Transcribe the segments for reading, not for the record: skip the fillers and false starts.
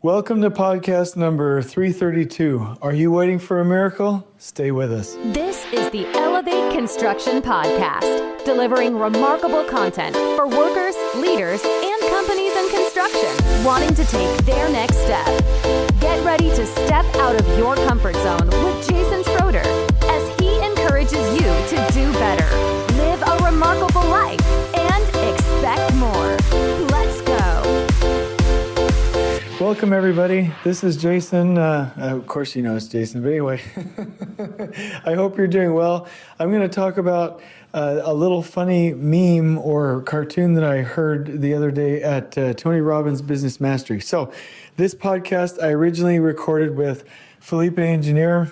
Welcome to podcast number 332. Are you waiting for a miracle? Stay with us. This is the Elevate Construction Podcast, delivering remarkable content for workers, leaders, and companies in construction wanting to take their next step. Get ready to step out of your comfort zone with Jason Schroeder as he encourages you to do better, live a remarkable life, and expect more. Let's go. Welcome, everybody. This is Jason. Of course, you know it's Jason, but anyway, I hope you're doing well. I'm going to talk about a little funny meme or cartoon that I heard the other day at Tony Robbins Business Mastery. So this podcast I originally recorded with Felipe engineer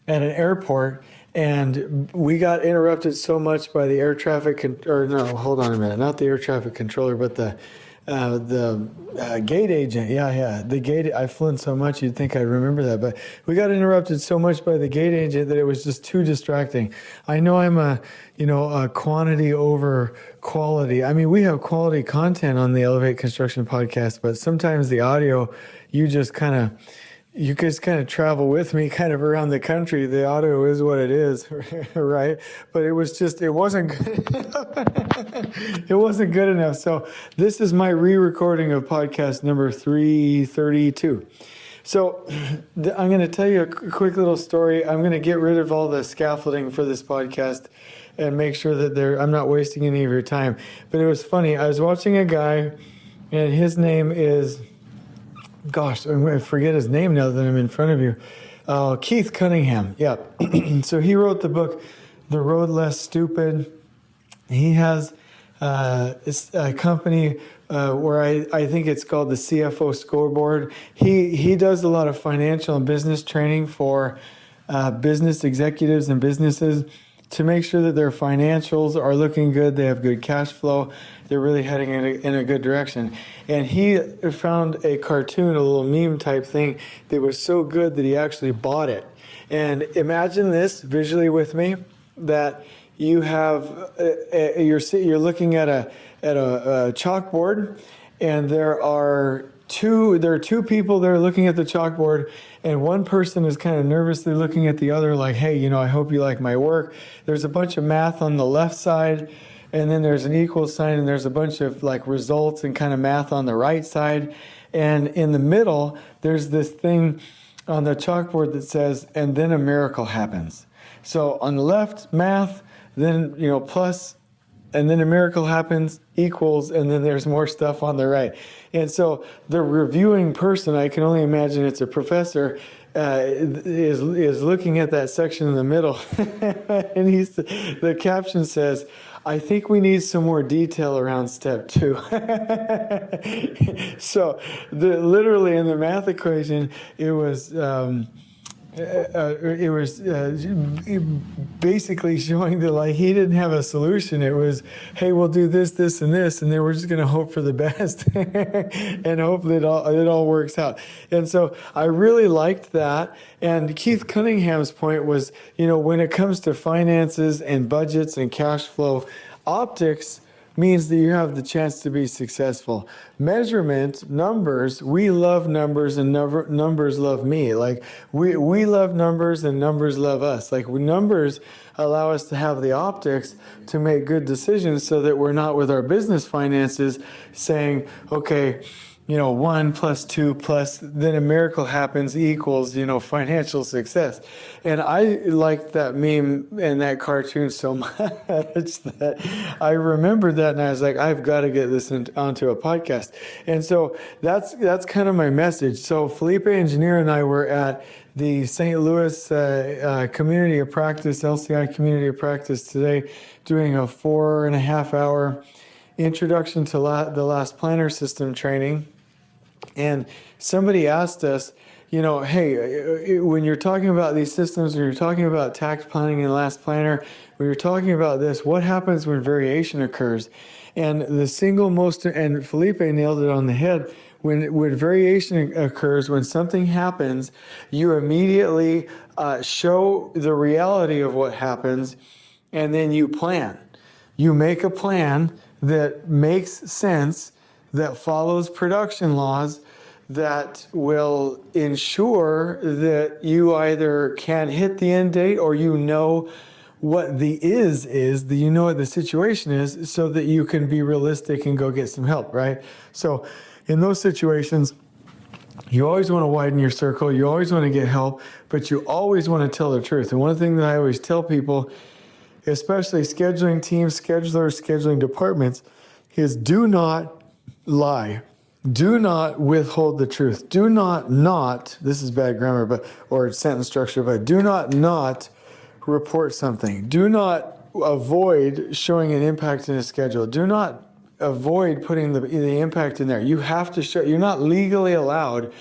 at an airport, and we got interrupted so much by the air traffic, hold on a minute, not the air traffic controller, but the gate agent. The gate. I've flown so much you'd think I'd remember that, but we got interrupted so much by the gate agent that it was just too distracting. I know I'm a quantity over quality. I mean, we have quality content on the Elevate Construction Podcast, but sometimes the audio, you just kind of travel with me kind of around the country. The audio is what it is, right? But it wasn't good enough. It wasn't good enough. So this is my re-recording of podcast number 332. So I'm going to tell you a quick little story. I'm going to get rid of all the scaffolding for this podcast and make sure that I'm not wasting any of your time. But it was funny. I was watching a guy, and his name is... Gosh, I'm going to forget his name now that I'm in front of you. Keith Cunningham. Yeah. So he wrote the book, The Road Less Stupid. He has a company where I think it's called the CFO Scoreboard. He does a lot of financial and business training for business executives and businesses to make sure that their financials are looking good, they have good cash flow, they're really heading in a good direction. And he found a cartoon, a little meme type thing that was so good that he actually bought it. And imagine this visually with me, that you have you're looking at a chalkboard, and there are two people there looking at the chalkboard, and one person is kind of nervously looking at the other like, hey, I hope you like my work. There's a bunch of math on the left side, and then there's an equal sign, and there's a bunch of like results and kind of math on the right side. And in the middle, there's this thing on the chalkboard that says, and then a miracle happens. So on the left, math, then, plus, and then a miracle happens, equals, and then there's more stuff on the right. And so the reviewing person, I can only imagine it's a professor, is looking at that section in the middle. And the caption says, I think we need some more detail around step 2. So literally in the math equation, it was basically showing that he didn't have a solution. It was, hey, we'll do this, this, and this, and then we're just going to hope for the best and hope that it all works out. And so I really liked that. And Keith Cunningham's point was, when it comes to finances and budgets and cash flow, optics means that you have the chance to be successful. Measurement, numbers, we love numbers, and numbers love me. We love numbers and numbers love us. Numbers allow us to have the optics to make good decisions so that we're not with our business finances saying, okay, 1 plus 2 plus, then a miracle happens equals, financial success. And I liked that meme and that cartoon so much that I remembered that, and I was like, I've got to get this onto a podcast. And so that's kind of my message. So Felipe engineer and I were at the St. Louis Community of Practice, LCI Community of Practice today, doing a 4.5-hour introduction to the last planner system training. And somebody asked us, hey, when you're talking about these systems, when you're talking about tax planning and last planner, when you're talking about this, what happens when variation occurs? And the single most, and Felipe nailed it on the head, when variation occurs, when something happens, you immediately show the reality of what happens, and then you plan. You make a plan that makes sense, that follows production laws, that will ensure that you either can hit the end date or you know what the that you know what the situation is, so that you can be realistic and go get some help, right? So in those situations, you always want to widen your circle, you always want to get help, but you always want to tell the truth. And one thing that I always tell people, especially scheduling teams, schedulers, scheduling departments, is do not lie. Do not withhold the truth. Do not, this is bad grammar, or sentence structure, but do not report something. Do not avoid showing an impact in a schedule. Do not avoid putting the impact in there. You have to show, you're not legally allowed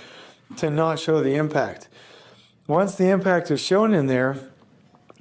to not show the impact. Once the impact is shown in there,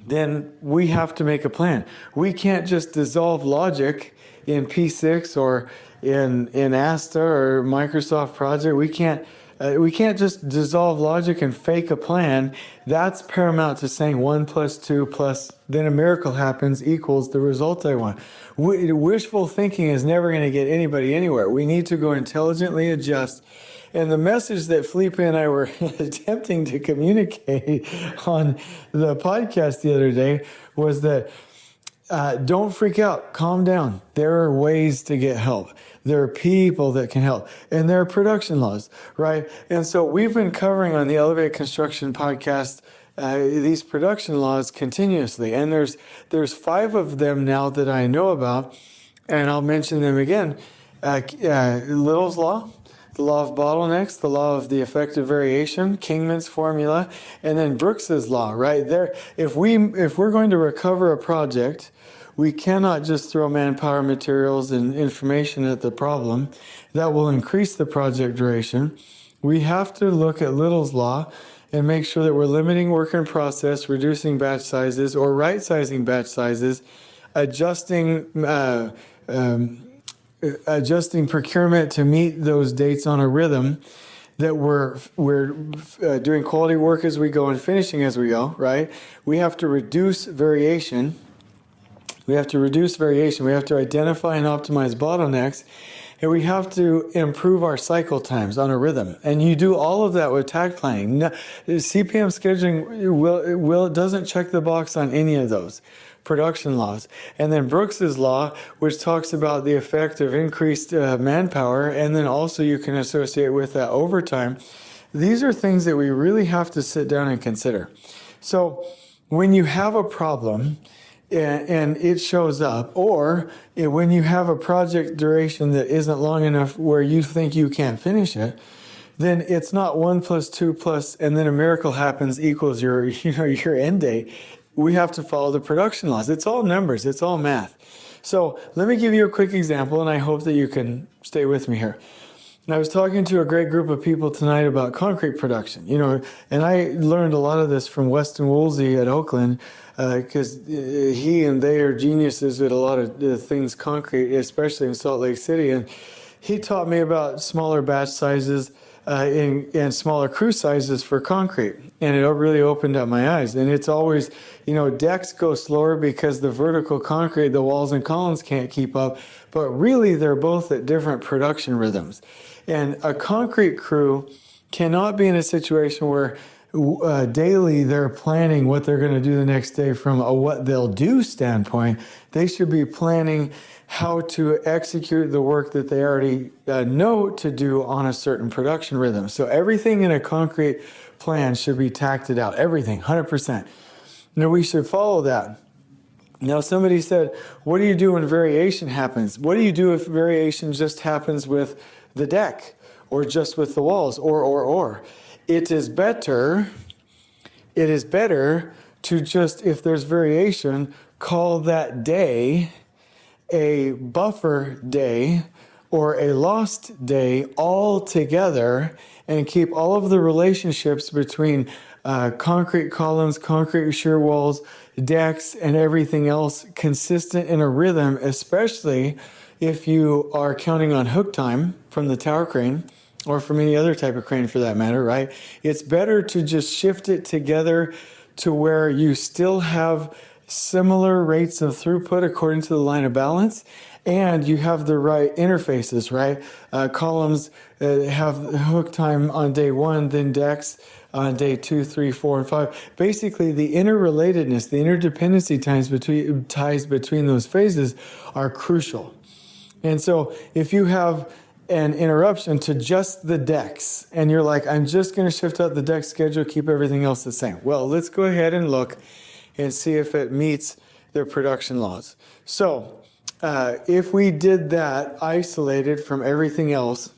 then we have to make a plan. We can't just dissolve logic in P6 or in Asta or Microsoft Project. We can't just dissolve logic and fake a plan. That's paramount to saying 1 + 2 + then a miracle happens equals the result I want. Wishful thinking is never going to get anybody anywhere. We need to go intelligently adjust. And the message that Felipe and I were attempting to communicate on the podcast the other day was that don't freak out. Calm down. There are ways to get help. There are people that can help. And there are production laws, right? And so we've been covering on the Elevate Construction podcast these production laws continuously. And there's 5 of them now that I know about. And I'll mention them again. Little's Law, the law of bottlenecks, the law of the effective variation, Kingman's formula, and then Brooks's law, right there. If we're going to recover a project, we cannot just throw manpower, materials, and information at the problem. That will increase the project duration. We have to look at Little's law and make sure that we're limiting work in process, reducing batch sizes, or right-sizing batch sizes, adjusting procurement to meet those dates on a rhythm, that we're doing quality work as we go and finishing as we go, right? We have to reduce variation. We have to identify and optimize bottlenecks, and we have to improve our cycle times on a rhythm. And you do all of that with tag planning. CPM scheduling doesn't check the box on any of those production laws. And then Brooks's law, which talks about the effect of increased manpower, and then also you can associate with that overtime. These are things that we really have to sit down and consider. So when you have a problem and it shows up, or when you have a project duration that isn't long enough where you think you can't finish it, then it's not 1 + 2 + and then a miracle happens equals your end date. We have to follow the production laws. It's all numbers. It's all math. So let me give you a quick example, and I hope that you can stay with me here. And I was talking to a great group of people tonight about concrete production, and I learned a lot of this from Weston Woolsey at Oakland, because he and they are geniuses at a lot of things concrete, especially in Salt Lake City. And he taught me about smaller batch sizes and smaller crew sizes for concrete. And it really opened up my eyes. And it's always, decks go slower because the vertical concrete, the walls and columns can't keep up. But really, they're both at different production rhythms. And a concrete crew cannot be in a situation where daily they're planning what they're going to do the next day from a what they'll do standpoint. They should be planning how to execute the work that they already know to do on a certain production rhythm. So everything in a concrete plan should be tacted out. Everything, 100%. Now we should follow that. Now somebody said, what do you do when variation happens? What do you do if variation just happens with the deck or just with the walls or? It is better to just, if there's variation, call that day a buffer day or a lost day all together, and keep all of the relationships between concrete columns, concrete shear walls, decks, and everything else consistent in a rhythm, especially if you are counting on hook time from the tower crane or from any other type of crane for that matter, right? It's better to just shift it together to where you still have similar rates of throughput according to the line of balance, and you have the right interfaces, right? Columns have hook time on day 1, then decks on day 2, 3, 4, and 5. Basically, the interrelatedness, the interdependency ties between those phases are crucial. And so if you have an interruption to just the decks, and you're like, I'm just going to shift out the deck schedule, keep everything else the same. Well, let's go ahead and look and see if it meets their production laws. So if we did that isolated from everything else,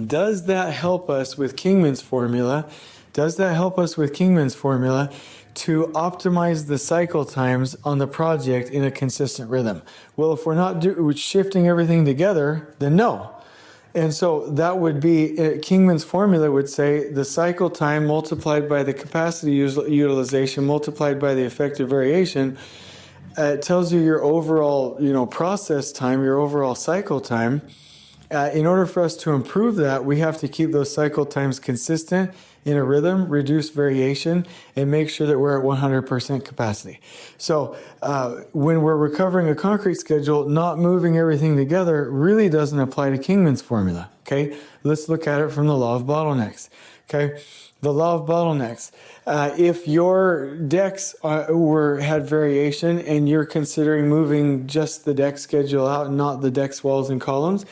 does that help us with Kingman's formula? Does that help us with Kingman's formula to optimize the cycle times on the project in a consistent rhythm? Well, if we're not shifting everything together, then no. And so that would be, Kingman's formula would say the cycle time multiplied by the capacity utilization multiplied by the effective variation. It tells you your overall, process time, your overall cycle time. In order for us to improve that, we have to keep those cycle times consistent in a rhythm, reduce variation, and make sure that we're at 100% capacity. So when we're recovering a concrete schedule, not moving everything together really doesn't apply to Kingman's formula. Okay, let's look at it from the law of bottlenecks. Okay, the law of bottlenecks. If your decks had variation and you're considering moving just the deck schedule out and not the decks, walls, and columns,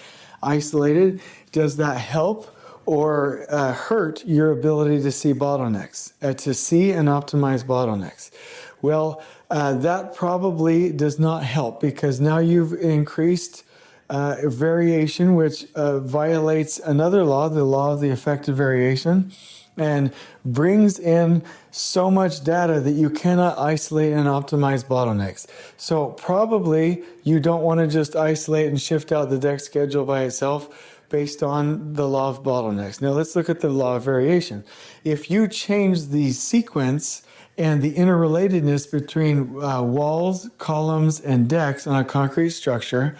isolated, does that help or hurt your ability to see bottlenecks, to see and optimize bottlenecks? Well, that probably does not help, because now you've increased variation, which violates another law, the law of the effective variation, and brings in so much data that you cannot isolate and optimize bottlenecks. So probably you don't want to just isolate and shift out the deck schedule by itself based on the law of bottlenecks. Now let's look at the law of variation. If you change the sequence and the interrelatedness between walls, columns, and decks on a concrete structure,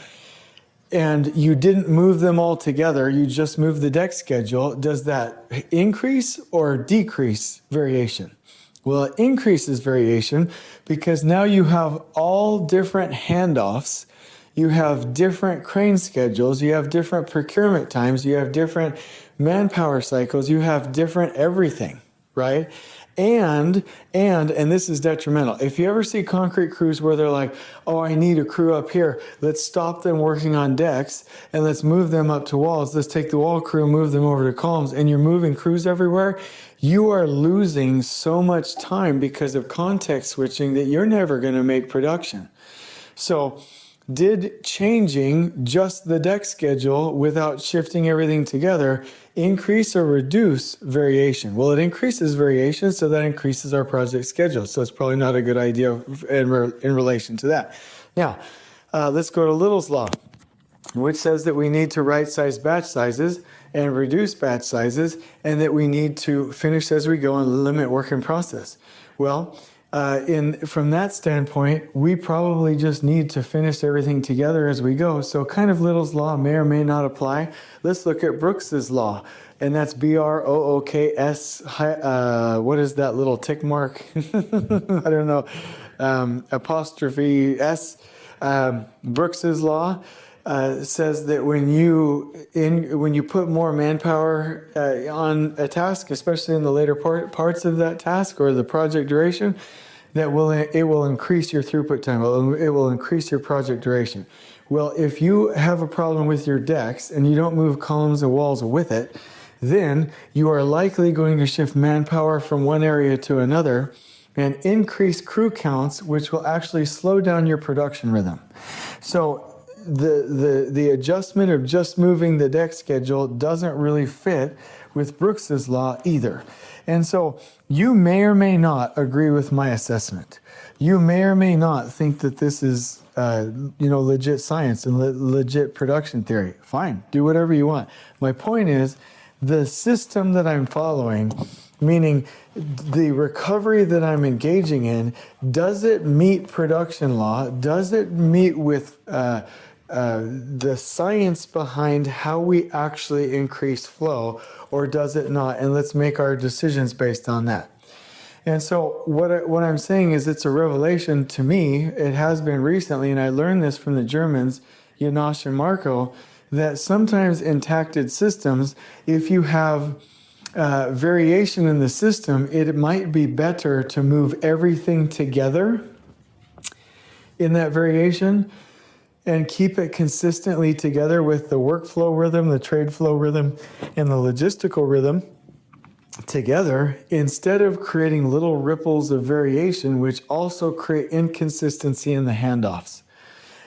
and you didn't move them all together, you just moved the deck schedule, does that increase or decrease variation? Well, it increases variation because now you have all different handoffs, you have different crane schedules, you have different procurement times, you have different manpower cycles, you have different everything, right? And this is detrimental. If you ever see concrete crews where they're like, oh, I need a crew up here, let's stop them working on decks and let's move them up to walls. Let's take the wall crew and move them over to columns, and you're moving crews everywhere. You are losing so much time because of context switching that you're never going to make production. So did changing just the deck schedule without shifting everything together increase or reduce variation? Well, it increases variation, so that increases our project schedule. So it's probably not a good idea in relation to that. Now, let's go to Little's Law, which says that we need to right-size batch sizes and reduce batch sizes, and that we need to finish as we go and limit work in process. Well, from that standpoint, we probably just need to finish everything together as we go. So kind of Little's Law may or may not apply. Let's look at Brooks's Law, and that's BROOKS. What is that little tick mark? I don't know. Apostrophe S. Brooks's Law says that when you put more manpower on a task, especially in the later parts of that task or the project duration, it will increase your throughput time. It will increase your project duration. Well, if you have a problem with your decks and you don't move columns and walls with it, then you are likely going to shift manpower from one area to another and increase crew counts, which will actually slow down your production rhythm. So the adjustment of just moving the deck schedule doesn't really fit with Brooks's Law either. And so you may or may not agree with my assessment. You may or may not think that this is legit science and legit production theory. Fine, do whatever you want. My point is, the system that I'm following, meaning the recovery that I'm engaging in, does it meet production law? Does it meet with the science behind how we actually increase flow, or does it not? And let's make our decisions based on that. And so what I'm saying is, it's a revelation to me. It has been recently, and I learned this from the Germans Yanosh and Marco, that sometimes in tacted systems, if you have variation in the system, it might be better to move everything together in that variation and keep it consistently together with the workflow rhythm, the trade flow rhythm, and the logistical rhythm together, instead of creating little ripples of variation, which also create inconsistency in the handoffs.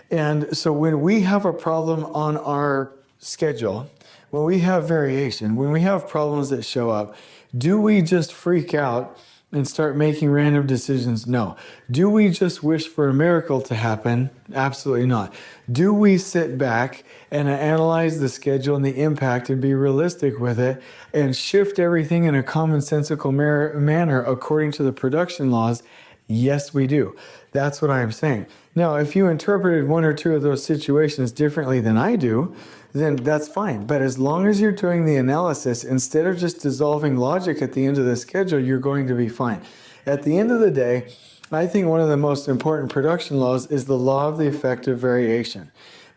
And so when we have a problem on our schedule, when we have variation, when we have problems that show up, do we just freak out and start making random decisions? No. Do we just wish for a miracle to happen? Absolutely not. Do we sit back and analyze the schedule and the impact and be realistic with it and shift everything in a commonsensical manner according to the production laws? Yes, we do. That's what I'm saying. Now, if you interpreted one or two of those situations differently than I do, then that's fine. But as long as you're doing the analysis, instead of just dissolving logic at the end of the schedule, you're going to be fine. At the end of the day, I think one of the most important production laws is the law of the effect of variation.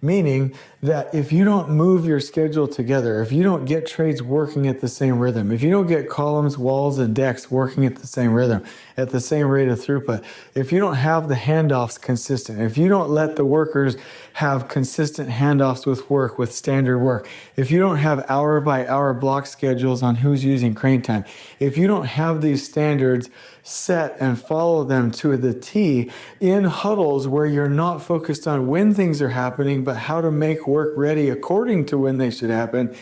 Meaning that if you don't move your schedule together, if you don't get trades working at the same rhythm, if you don't get columns, walls, and decks working at the same rhythm, at the same rate of throughput, if you don't have the handoffs consistent, if you don't let the workers have consistent handoffs with work, with standard work, if you don't have hour by hour block schedules on who's using crane time, if you don't have these standards set and follow them to the T in huddles where you're not focused on when things are happening, but how to make work ready according to when they should happen,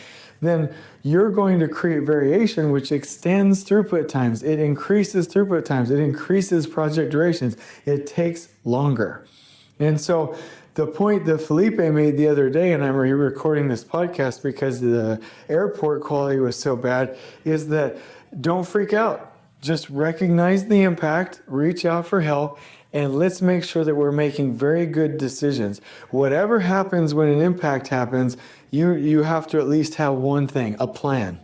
then you're going to create variation, which extends throughput times. It increases throughput times. It increases project durations. It takes longer. And so the point that Felipe made the other day, and I'm re-recording this podcast because the airport quality was so bad, is that don't freak out. Just recognize the impact, reach out for help, and let's make sure that we're making very good decisions. Whatever happens when an impact happens, you have to at least have one thing, a plan.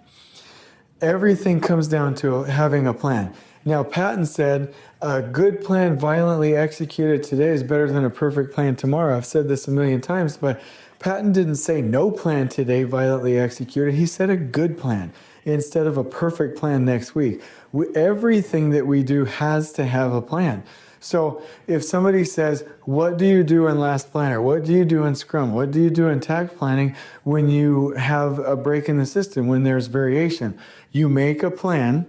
Everything comes down to having a plan. Now, Patton said, a good plan violently executed today is better than a perfect plan tomorrow. I've said this a million times, but Patton didn't say no plan today violently executed. He said a good plan instead of a perfect plan next week. Everything that we do has to have a plan. So if somebody says, what do you do in Last Planner? What do you do in Scrum? What do you do in task planning when you have a break in the system, when there's variation? You make a plan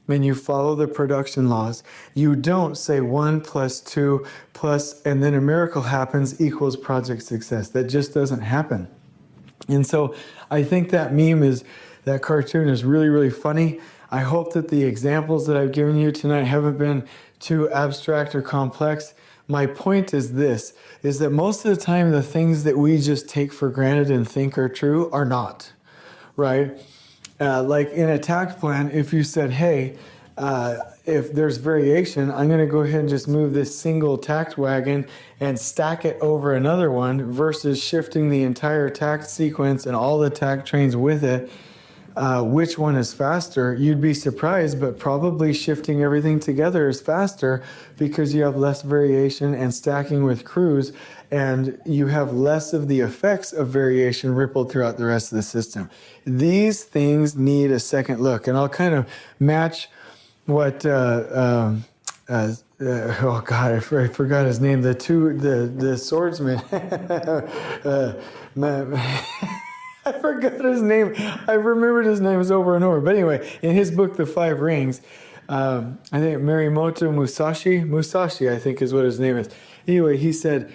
and you follow the production laws. You don't say 1 + 2 + and then a miracle happens equals project success. That just doesn't happen. And so I think that that cartoon is really, really funny. I hope that the examples that I've given you tonight haven't been too abstract or complex. My point is this, is that most of the time the things that we just take for granted and think are true are not, right? Like in a task plan, if you said, hey, if there's variation, I'm going to go ahead and just move this single tact wagon and stack it over another one versus shifting the entire tact sequence and all the tact trains with it. Which one is faster? You'd be surprised, but probably shifting everything together is faster because you have less variation and stacking with crews, and you have less of the effects of variation rippled throughout the rest of the system. These things need a second look, and I'll kind of match what oh God, I forgot his name. The swordsman. I forgot his name. I remembered his names over and over. But anyway, in his book, The Five Rings, I think Morimoto Musashi, I think is what his name is. Anyway, he said,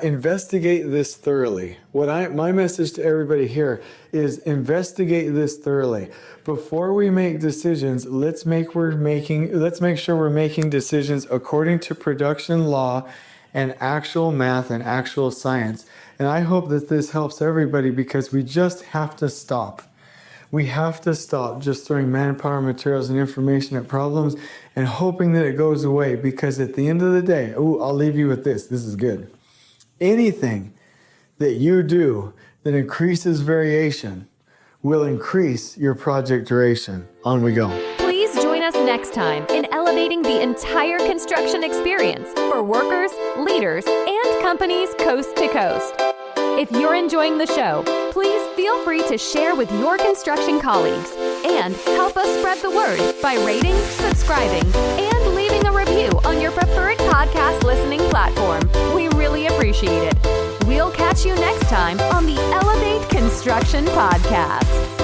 investigate this thoroughly. My message to everybody here is investigate this thoroughly. Before we make decisions, let's make sure we're making decisions according to production law and actual math and actual science. And I hope that this helps everybody, because we just have to stop. We have to stop just throwing manpower, materials, and information at problems and hoping that it goes away, because at the end of the day, I'll leave you with this. This is good. Anything that you do that increases variation will increase your project duration. On we go. Please join us next time in elevating the entire construction experience for workers, leaders, and companies coast to coast. If you're enjoying the show, please feel free to share with your construction colleagues and help us spread the word by rating, subscribing, and leaving a review on your preferred podcast listening platform. We really appreciate it. We'll catch you next time on the Elevate Construction Podcast.